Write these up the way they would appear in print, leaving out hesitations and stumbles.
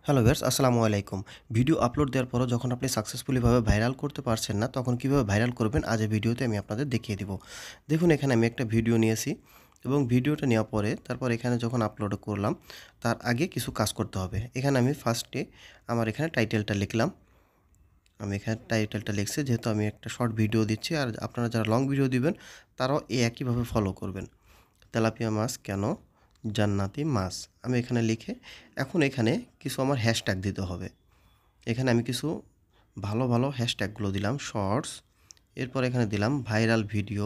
Hello viewers, আসসালামু আলাইকুম। Video upload দেওয়ার পরও যখন আপনি সাকসেসফুলি ভাবে ভাইরাল করতে পারছেন না, তখন কিভাবে ভাইরাল করবেন আজ এই ভিডিওতে আমি আপনাদের দেখিয়ে দিব। দেখুন এখানে আমি একটা ভিডিও নিয়েছি এবং ভিডিওটা নেওয়ার পরে তারপর এখানে যখন আপলোড করলাম, তার আগে কিছু কাজ করতে হবে। এখানে আমি ফার্স্টে আমার এখানে টাইটেলটা লিখলাম। আমি এখানে টাইটেলটা লিখছি যেহেতু আমি একটা শর্ট ভিডিও দিচ্ছি, আর আপনারা যারা লং ভিডিও দিবেন তারাও এই একইভাবে ফলো করবেন। তেলাপিয়া মাছ কেন জান্নাতি মাছ, আমি এখানে লিখে এখন এখানে কিছু আমার হ্যাশট্যাগ দিতে হবে। এখানে আমি কিছু ভালো ভালো হ্যাশট্যাগুলো দিলাম, শর্টস, এরপর এখানে দিলাম ভাইরাল ভিডিও,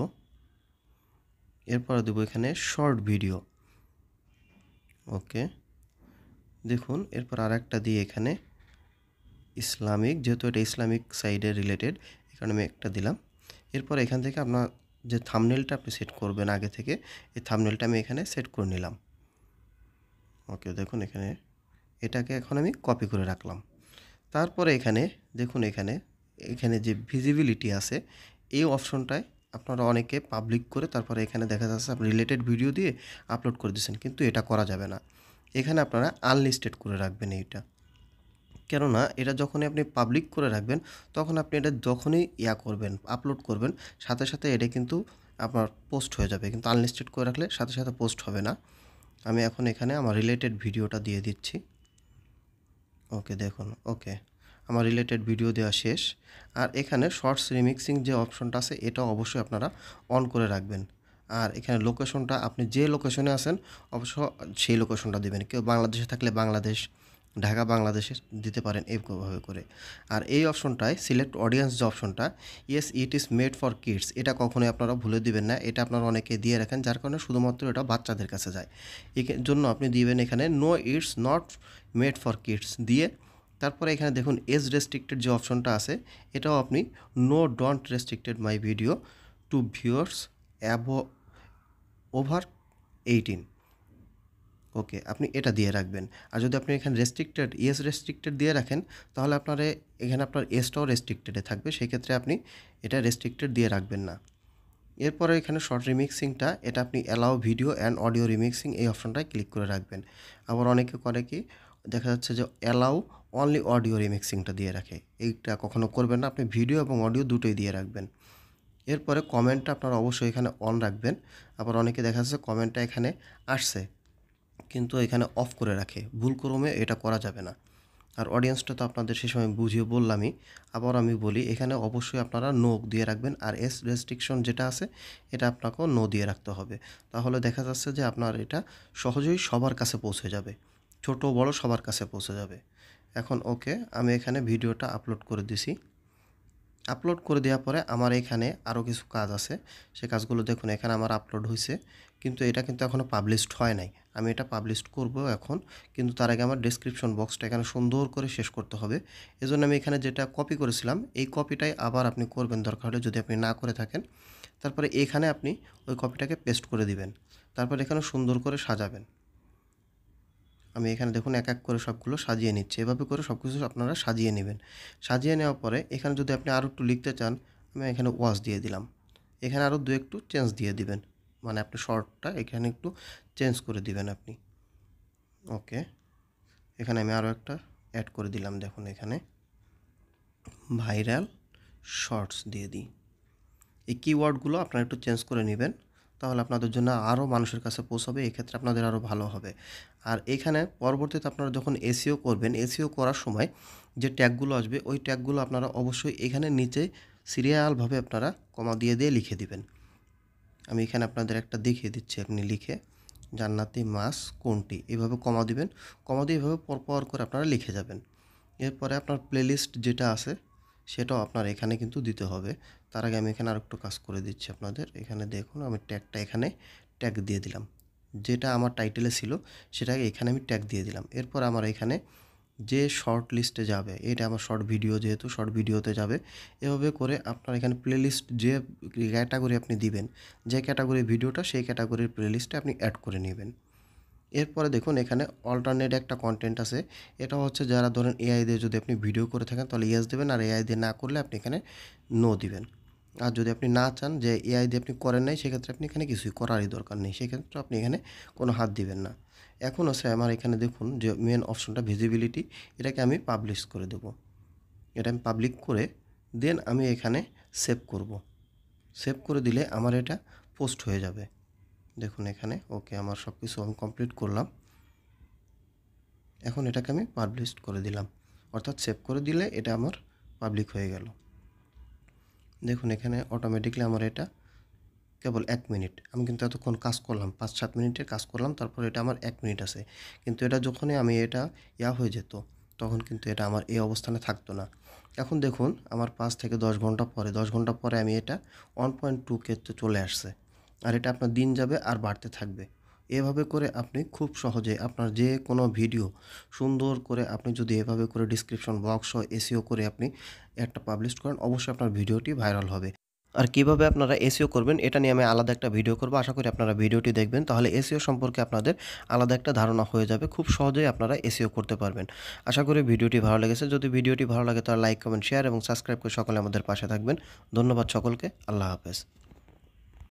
এরপরে দেবো এখানে শর্ট ভিডিও। ওকে, দেখুন এরপর আর একটা দিয়ে এখানে ইসলামিক, যেহেতু এটা ইসলামিক সাইডে রিলেটেড, এখানে আমি একটা দিলাম। এরপর এখান থেকে আপনার যে থাম্বনেলটা আপনি সেট করবেন আগে থেকে, এই থাম্বনেলটা আমি এখানে সেট করে নিলাম। ওকে, দেখুন এখানে এটাকে এখন আমি কপি করে রাখলাম। তারপরে এখানে দেখুন এখানে এখানে যে ভিজিবিলিটি আছে, এই অপশনটায় আপনারা অনেকে পাবলিক করে তারপরে এখানে দেখা যাচ্ছে আপনি রিলেটেড ভিডিও দিয়ে আপলোড করে দিচ্ছেন, কিন্তু এটা করা যাবে না। এখানে আপনারা আনলিস্টেড করে রাখবেন এইটা, কেননা এটা যখনই আপনি পাবলিক করে রাখবেন তখন আপনি এটা যখনই করবেন, আপলোড করবেন, সাথে সাথে এটা কিন্তু আপনার পোস্ট হয়ে যাবে, কিন্তু আনলিস্টেড করে রাখলে সাথে সাথে পোস্ট হবে না। আমি এখন এখানে আমার রিলেটেড ভিডিওটা দিয়ে দিচ্ছি। ওকে, দেখুন, ওকে, আমার রিলেটেড ভিডিও দেওয়া শেষ। আর এখানে শর্টস রিমিক্সিং যে অপশনটা আছে এটা অবশ্যই আপনারা অন করে রাখবেন। আর এখানে লোকেশনটা আপনি যে লোকেশনে আছেন অবশ্য সেই লোকেশনটা দেবেন। কেউ বাংলাদেশে থাকলে বাংলাদেশ, ঢাকা বাংলাদেশে দিতে পারেন এইভাবে করে। আর এই অপশনটায় সিলেক্ট অডিয়েন্স যে অপশনটা, yes it is made for kids, এটা কখনোই আপনারা ভুলে দিবেন না। এটা আপনারা অনেকে দিয়ে রাখেন, যার কারণে শুধুমাত্র এটা বাচ্চাদের কাছে যায়। এই জন্য আপনি দিবেন এখানে no it's not made for kids দিয়ে, তারপরে এখানে দেখুন এজ রেস্ট্রিক্টেড যে অপশনটা আছে, এটাও আপনি no don't restricted my video to viewers above over 18। Okay, আপনি এটা দিয়ে রাখবেন। আর যদি আপনি এখানে রেস্ট্রিক্টেড, ইয়েস রেস্ট্রিক্টেড দিয়ে রাখেন, তাহলে এখানে আপনার এজটাও রেস্ট্রিক্টেডে থাকবে, সেক্ষেত্রে আপনি এটা রেস্ট্রিক্টেড দিয়ে রাখবেন না। এরপরে এখানে শর্ট রিমিক্সিংটা, এটা আপনি allow video and audio remixing এই অপশনটায় ক্লিক করে রাখবেন। আবার অনেকে করে কি, দেখা যাচ্ছে যে অ্যালাউ অনলি অডিও রিমিক্সিংটা দিয়ে রাখে, এইটা কখনো করবেন না, আপনি ভিডিও এবং অডিও দুটোই দিয়ে রাখবেন। এরপরে কমেন্টটা আপনারা অবশ্যই এখানে অন রাখবেন। আবার অনেকে দেখা যাচ্ছে কমেন্টটা এখানে আসছে কিন্তু এখানে অফ করে রাখে, ভুলক্রমে এটা করা যাবে না। আর অডিয়েন্সটা তো আপনাদের সে সময় বুঝিয়ে বললামই, আবার আমি বলি এখানে অবশ্যই আপনারা নো দিয়ে রাখবেন। আর এস রেস্ট্রিকশন যেটা আছে এটা আপনাকেও নো দিয়ে রাখতে হবে, তাহলে দেখা যাচ্ছে যে আপনার এটা সহজেই সবার কাছে পৌঁছে যাবে, ছোট বড় সবার কাছে পৌঁছে যাবে। এখন ওকে, আমি এখানে ভিডিওটা আপলোড করে দিছি। আপলোড করে দেওয়ার পরে আমার এখানে আরও কিছু কাজ আছে, সে কাজগুলো দেখুন এখানে আমার আপলোড হয়েছে, কিন্তু এটা কিন্তু এখনও পাবলিশড হয় নাই। আমি এটা পাবলিশ করব এখন, কিন্তু তার আগে আমার ডেসক্রিপশন বক্সটা এখানে সুন্দর করে শেষ করতে হবে। এজন্য আমি এখানে যেটা কপি করেছিলাম এই কপিটাই আবার আপনি করবেন দরকার হলে, যদি আপনি না করে থাকেন। তারপরে এখানে আপনি ওই কপিটাকে পেস্ট করে দিবেন, তারপর এখানে সুন্দর করে সাজাবেন। আমি এখানে দেখুন এক এক করে সবগুলো সাজিয়ে নিচ্ছি, এভাবে করে সব কিছু আপনারা সাজিয়ে নেবেন। সাজিয়ে নেওয়ার পরে এখানে যদি আপনি আরও একটু লিখতে চান, আমি এখানে ওয়াচ দিয়ে দিলাম। এখানে আরও দু একটু চেঞ্জ দিয়ে দিবেন, মানে আপনি শর্টটা এখানে একটু চেঞ্জ করে দিবেন আপনি। ওকে, এখানে আমি আরও একটা অ্যাড করে দিলাম, দেখুন এখানে ভাইরাল শর্টস দিয়ে দিই। এই কিওয়ার্ডগুলো আপনারা একটু চেঞ্জ করে নেবেন, তাহলে আপনাদের জন্য আরও মানুষের কাছে পৌঁছাবে, এক্ষেত্রে আপনাদের আরও ভালো হবে। আর এখানে পরবর্তীতে আপনারা যখন এসইও করবেন, এসইও করার সময় যে ট্যাগগুলো আসবে ওই ট্যাগগুলো আপনারা অবশ্যই এখানে নিচে সিরিয়ালভাবে আপনারা কমা দিয়ে দিয়ে লিখে দিবেন। আমি এখানে আপনাদের একটা দেখিয়ে দিচ্ছি, আপনি লিখে জান্নাতি মাছ কোনটি, এভাবে কমা দিবেন। কমা দিয়ে এভাবে পরপর করে আপনারা লিখে যাবেন। এরপরে আপনার প্লেলিস্ট যেটা আছে সেটাও আপনার এখানে কিন্তু দিতে হবে। তার আগে আমি এখানে আরেকটু কাজ করে দিচ্ছি আপনাদের। এখানে দেখুন আমি ট্যাগটা এখানে ট্যাগ দিয়ে দিলাম, যেটা আমার টাইটেলে ছিল সেটাকে এখানে আমি ট্যাগ দিয়ে দিলাম। এরপর আমার এখানে যে শর্ট লিস্টে যাবে, এটা আমার শর্ট ভিডিও, যেহেতু শর্ট ভিডিওতে যাবে, এভাবে করে আপনার এখানে প্লেলিস্ট যে ক্যাটাগরি আপনি দিবেন, যে ক্যাটাগরি ভিডিওটা সেই ক্যাটাগরির প্লেলিস্টে আপনি অ্যাড করে নেবেন। এরপরে দেখুন এখানে অল্টারনেট একটা কন্টেন্ট আছে, এটা হচ্ছে যারা ধরেন এআই দিয়ে যদি আপনি ভিডিও করে থাকেন তাহলে ইয়েস দেবেন, আর এআই দিয়ে না করলে আপনি এখানে নো দিবেন। আর যদি আপনি না চান যে এআই দিয়ে আপনি করেন নাই, সেক্ষেত্রে আপনি এখানে কিছুই করারই দরকার নেই, সেক্ষেত্রে আপনি এখানে কোনো হাত দিবেন না। এখন হচ্ছে আমার এখানে দেখুন যে মেন অপশনটা ভিজিবিলিটি, এটাকে আমি পাবলিশ করে দেব। এটা আমি পাবলিক করে দেন আমি এখানে সেভ করব। সেভ করে দিলে আমার এটা পোস্ট হয়ে যাবে। দেখুন এখানে ওকে, আমার সব কিছু আমি কমপ্লিট করলাম। এখন এটাকে আমি পাবলিশ করে দিলাম, অর্থাৎ সেভ করে দিলে এটা আমার পাবলিক হয়ে গেল। দেখুন এখানে অটোমেটিকলি আমার এটা কেবল 1 মিনিট, আমি কিন্তু এতক্ষণ কাজ করলাম 5-7 মিনিটের কাজ করলাম, তারপর এটা আমার 1 মিনিট আছে। কিন্তু এটা যখনই আমি এটা হয়ে যেত তখন কিন্তু এটা আমার এই অবস্থানে থাকতো না। এখন দেখুন আমার 5 থেকে 10 ঘন্টা পরে, 10 ঘন্টা পরে আমি এটা 1.2K তে চলে আসছে। আর এটা আপনার দিন যাবে আর বাড়তে থাকবে। এভাবে করে আপনি খুব সহজে আপনার যে কোনো ভিডিও সুন্দর করে আপনি যদি এভাবে করে ডেসক্রিপশন বক্স সহ এসইও করে আপনি একটা পাবলিশ করেন, অবশ্যই আপনার ভিডিওটি ভাইরাল হবে। আর কিভাবে আপনারা এসইও করবেন এটা নিয়ে আমি আলাদা একটা ভিডিও করব। আশা করি আপনারা ভিডিওটি দেখবেন, তাহলে এসইও সম্পর্কে আপনাদের আলাদা একটা ধারণা হয়ে যাবে। খুব সহজেই আপনারা এসইও করতে পারবেন। আশা করি ভিডিওটি ভালো লেগেছে। যদি ভিডিওটি ভালো লাগে তাহলে লাইক, কমেন্ট, শেয়ার এবং সাবস্ক্রাইব করে সকলে আমাদের পাশে থাকবেন। ধন্যবাদ সকলকে। আল্লাহ হাফেজ।